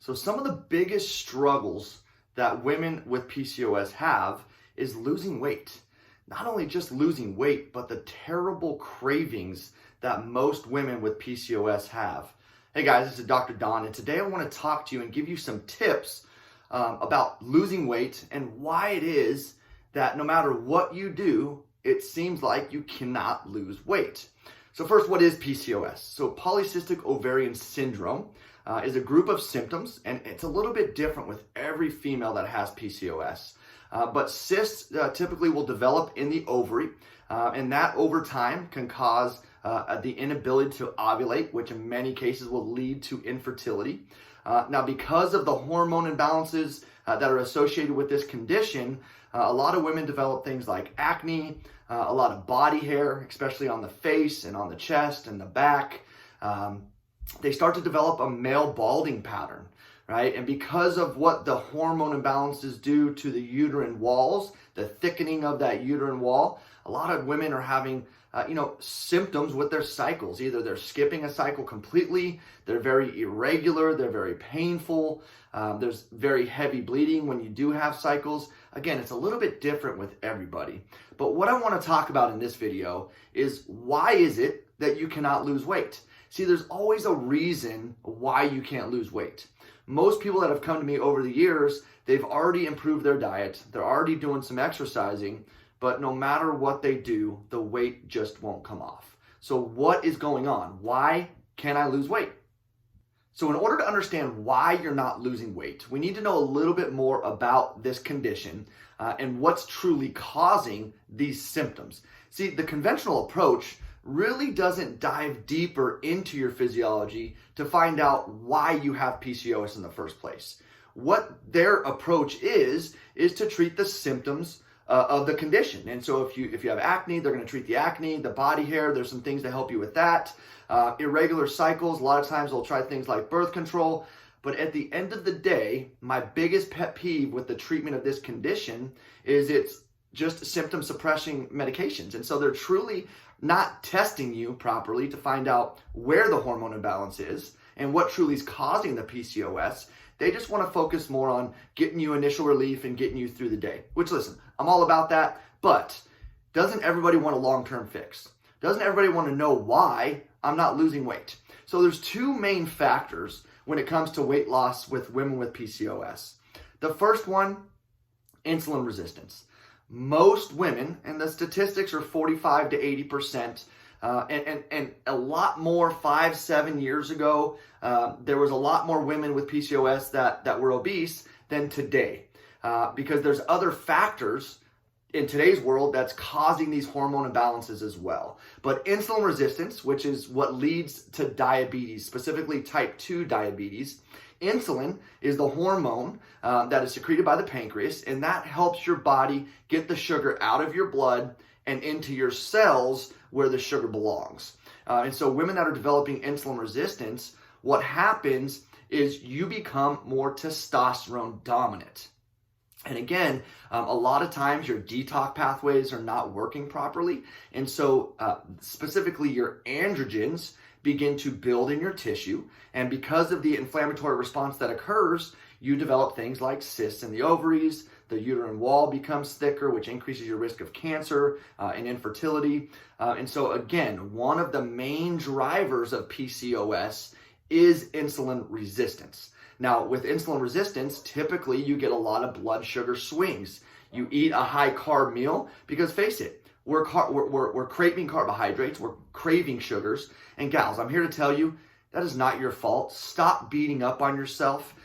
So some of the biggest struggles that women with PCOS have is losing weight. Not only just losing weight, but the terrible cravings that most women with PCOS have. Hey guys, this is Dr. Don, and today I want to talk to you and give you some tips about losing weight and why it is that no matter what you do, it seems like you cannot lose weight. So first, what is PCOS? So polycystic ovarian syndrome is a group of symptoms, and it's a little bit different with every female that has PCOS. But cysts typically will develop in the ovary, and that over time can cause the inability to ovulate, which in many cases will lead to infertility. Now, because of the hormone imbalances that are associated with this condition, a lot of women develop things like acne, a lot of body hair, especially on the face and on the chest and the back. They start to develop a male balding pattern, right? And because of what the hormone imbalances do to the uterine walls, the thickening of that uterine wall, a lot of women are having symptoms with their cycles. Either they're skipping a cycle completely, they're very irregular, they're very painful, there's very heavy bleeding when you do have cycles. Again, it's a little bit different with everybody. But what I want to talk about in this video is why is it that you cannot lose weight? See, there's always a reason why you can't lose weight. Most people that have come to me over the years, they've already improved their diet, they're already doing some exercising, but no matter what they do, the weight just won't come off. So what is going on? Why can't I lose weight? So in order to understand why you're not losing weight, we need to know a little bit more about this condition and what's truly causing these symptoms. See, the conventional approach really doesn't dive deeper into your physiology to find out why you have PCOS in the first place. What their approach is to treat the symptoms of the condition. And so if you have acne, they're going to treat the acne, the body hair, there's some things to help you with that. Irregular cycles, a lot of times they'll try things like birth control. But at the end of the day, my biggest pet peeve with the treatment of this condition is it's just symptom suppressing medications. And so they're truly not testing you properly to find out where the hormone imbalance is and what truly is causing the PCOS. They just want to focus more on getting you initial relief and getting you through the day, which, listen, I'm all about that, but doesn't everybody want a long-term fix? Doesn't everybody want to know why I'm not losing weight? So there's two main factors when it comes to weight loss with women with PCOS. The first one, insulin resistance. Most women, and the statistics are 45 to 80%, and a lot more 5-7 years ago, there was a lot more women with PCOS that were obese than today, because there's other factors in today's world that's causing these hormone imbalances as well. But insulin resistance, which is what leads to diabetes, specifically type 2 diabetes, insulin is the hormone that is secreted by the pancreas, and that helps your body get the sugar out of your blood and into your cells where the sugar belongs. And so women that are developing insulin resistance, what happens is you become more testosterone dominant. And again, a lot of times your detox pathways are not working properly. And so specifically your androgens begin to build in your tissue. And because of the inflammatory response that occurs, you develop things like cysts in the ovaries, the uterine wall becomes thicker, which increases your risk of cancer and infertility. And so again, one of the main drivers of PCOS is insulin resistance. Now, with insulin resistance, typically you get a lot of blood sugar swings. You eat a high carb meal because, face it, we're craving carbohydrates, we're craving sugars. And gals, I'm here to tell you, that is not your fault. Stop beating up on yourself.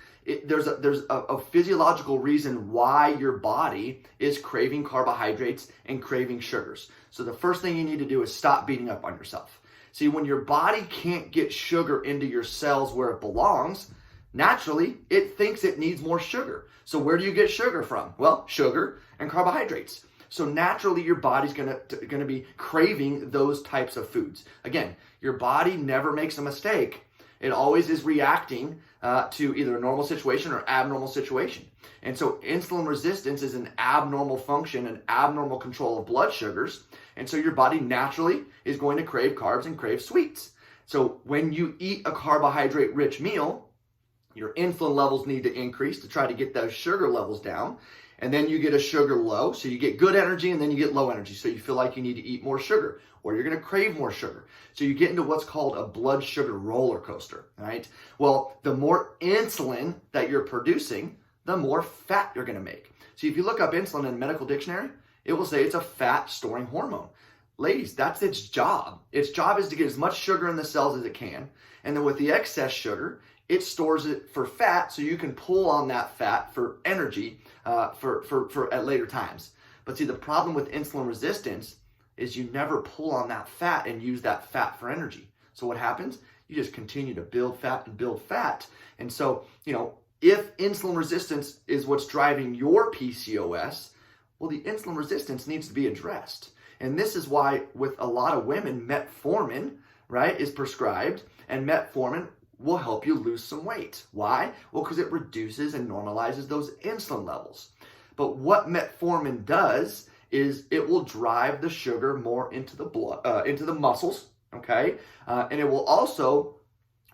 There's a physiological reason why your body is craving carbohydrates and craving sugars. So the first thing you need to do is stop beating up on yourself. See, when your body can't get sugar into your cells where it belongs, naturally, it thinks it needs more sugar. So where do you get sugar from? Well, sugar and carbohydrates. So naturally, your body's gonna be craving those types of foods. Again, your body never makes a mistake. It always is reacting to either a normal situation or abnormal situation. And so insulin resistance is an abnormal function, an abnormal control of blood sugars. And so your body naturally is going to crave carbs and crave sweets. So when you eat a carbohydrate-rich meal, Your insulin levels need to increase to try to get those sugar levels down. And then you get a sugar low, so you get good energy, and then you get low energy, so you feel like you need to eat more sugar, or you're going to crave more sugar. So you get into what's called a blood sugar roller coaster, right? Well, the more insulin that you're producing, the more fat you're going to make. So if you look up insulin in a medical dictionary, it will say it's a fat storing hormone. Ladies, that's its job. Its job is to get as much sugar in the cells as it can, and then with the excess sugar, it stores it for fat so you can pull on that fat for energy for at later times. But see, the problem with insulin resistance is you never pull on that fat and use that fat for energy. So what happens? You just continue to build fat and build fat. And so, if insulin resistance is what's driving your PCOS, well, the insulin resistance needs to be addressed. And this is why with a lot of women, metformin, right, is prescribed, and metformin will help you lose some weight. Why? Well, because it reduces and normalizes those insulin levels. But what metformin does is it will drive the sugar more into the blood, into the muscles, okay? And it will also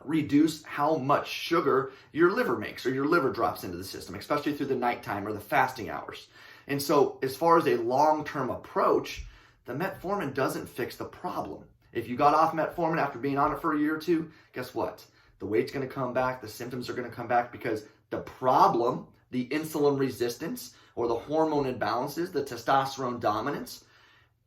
reduce how much sugar your liver makes or your liver drops into the system, especially through the nighttime or the fasting hours. And so as far as a long-term approach, the metformin doesn't fix the problem. If you got off metformin after being on it for a year or two, guess what? The weight's going to come back, the symptoms are going to come back because the problem, the insulin resistance or the hormone imbalances, the testosterone dominance,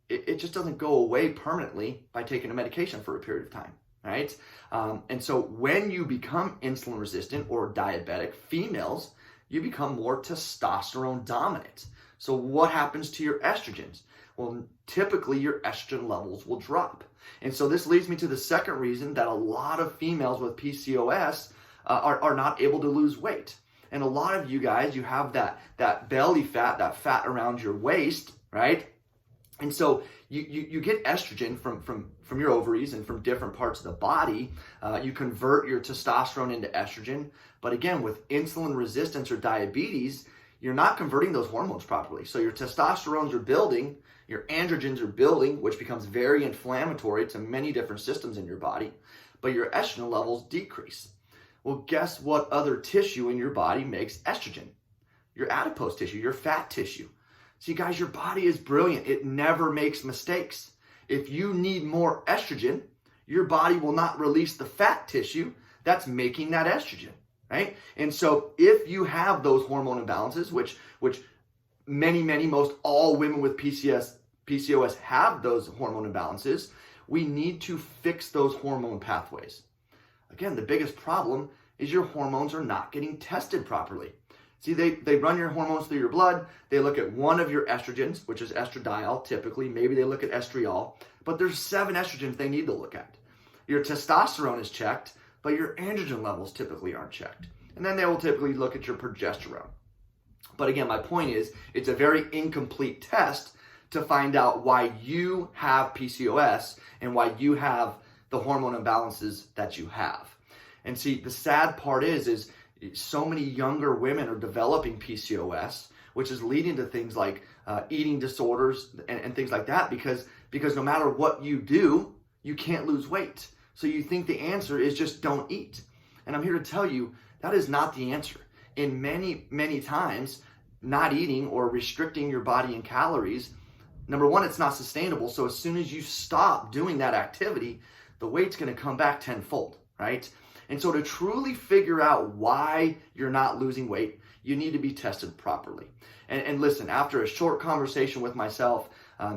it just doesn't go away permanently by taking a medication for a period of time, right? And so when you become insulin resistant or diabetic, females, you become more testosterone dominant. So what happens to your estrogens? Well, typically your estrogen levels will drop. And so this leads me to the second reason that a lot of females with PCOS are not able to lose weight. And a lot of you guys, you have that belly fat, that fat around your waist, right? And so you get estrogen from your ovaries and from different parts of the body. You convert your testosterone into estrogen. But again, with insulin resistance or diabetes, you're not converting those hormones properly. So your testosterones are building, your androgens are building, which becomes very inflammatory to many different systems in your body, but your estrogen levels decrease. Well, guess what other tissue in your body makes estrogen? Your adipose tissue, your fat tissue. See, guys, your body is brilliant. It never makes mistakes. If you need more estrogen, your body will not release the fat tissue that's making that estrogen, right? And so if you have those hormone imbalances, which most all women with PCOS have those hormone imbalances, we need to fix those hormone pathways. Again, the biggest problem is your hormones are not getting tested properly. See, they run your hormones through your blood. They look at one of your estrogens, which is estradiol, typically. Maybe they look at estriol, but there's 7 estrogens they need to look at. Your testosterone is checked, but your androgen levels typically aren't checked. And then they will typically look at your progesterone. But again, my point is, it's a very incomplete test to find out why you have PCOS and why you have the hormone imbalances that you have. And see, the sad part is so many younger women are developing PCOS, which is leading to things like eating disorders and things like that because no matter what you do, you can't lose weight. So you think the answer is just don't eat. And I'm here to tell you that is not the answer. In many, many times, not eating or restricting your body in calories, number one, it's not sustainable. So as soon as you stop doing that activity, the weight's going to come back tenfold, right? And so to truly figure out why you're not losing weight, you need to be tested properly. And listen, after a short conversation with myself,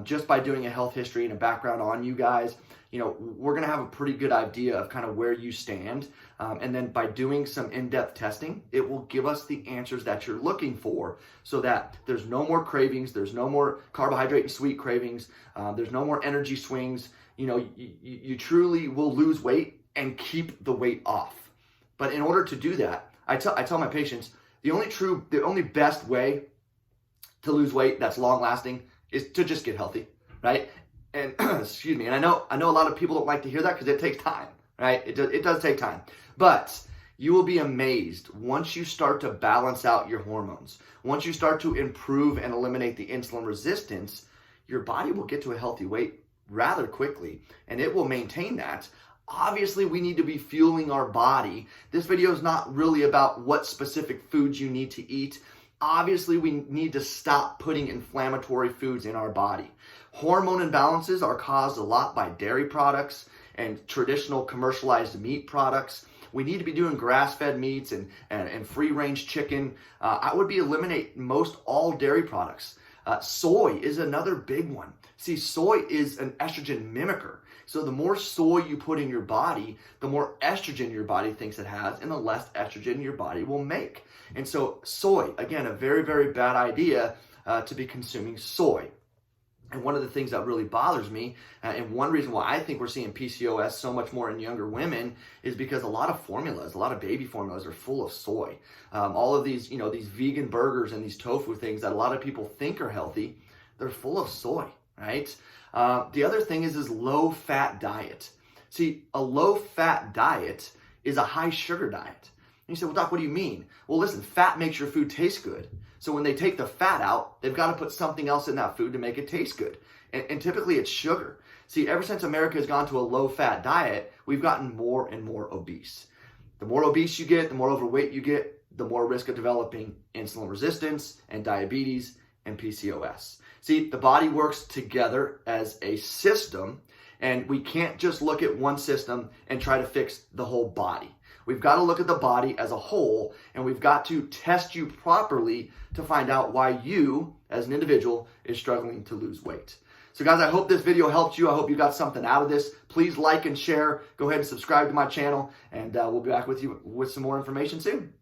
just by doing a health history and a background on you guys, we're going to have a pretty good idea of kind of where you stand. And then by doing some in-depth testing, it will give us the answers that you're looking for so that there's no more cravings, there's no more carbohydrate and sweet cravings, there's no more energy swings. You truly will lose weight and keep the weight off. But in order to do that, I tell my patients, the only best way to lose weight that's long lasting is to just get healthy, right? And excuse me, and I know a lot of people don't like to hear that because it takes time, right? It does take time. But you will be amazed once you start to balance out your hormones. Once you start to improve and eliminate the insulin resistance, your body will get to a healthy weight rather quickly, and it will maintain that Obviously, we need to be fueling our body. This video is not really about what specific foods you need to eat. Obviously, we need to stop putting inflammatory foods in our body. Hormone imbalances are caused a lot by dairy products and traditional commercialized meat products. We need to be doing grass-fed meats and free-range chicken. I would be eliminate most all dairy products. Soy is another big one. See, soy is an estrogen mimicker. So the more soy you put in your body, the more estrogen your body thinks it has, and the less estrogen your body will make. And so soy, again, a very, very bad idea to be consuming soy. And one of the things that really bothers me, and one reason why I think we're seeing PCOS so much more in younger women, is because a lot of formulas, a lot of baby formulas are full of soy. All of these, these vegan burgers and these tofu things that a lot of people think are healthy, they're full of soy, right? The other thing is low-fat diet. See, a low-fat diet is a high-sugar diet. And you say, well, Doc, what do you mean? Well, listen, fat makes your food taste good. So when they take the fat out, they've got to put something else in that food to make it taste good. And typically it's sugar. See, ever since America has gone to a low-fat diet, we've gotten more and more obese. The more obese you get, the more overweight you get, the more risk of developing insulin resistance and diabetes and PCOS. See, the body works together as a system, and we can't just look at one system and try to fix the whole body. We've got to look at the body as a whole, and we've got to test you properly to find out why you, as an individual, is struggling to lose weight. So guys, I hope this video helped you. I hope you got something out of this. Please like and share. Go ahead and subscribe to my channel, and we'll be back with you with some more information soon.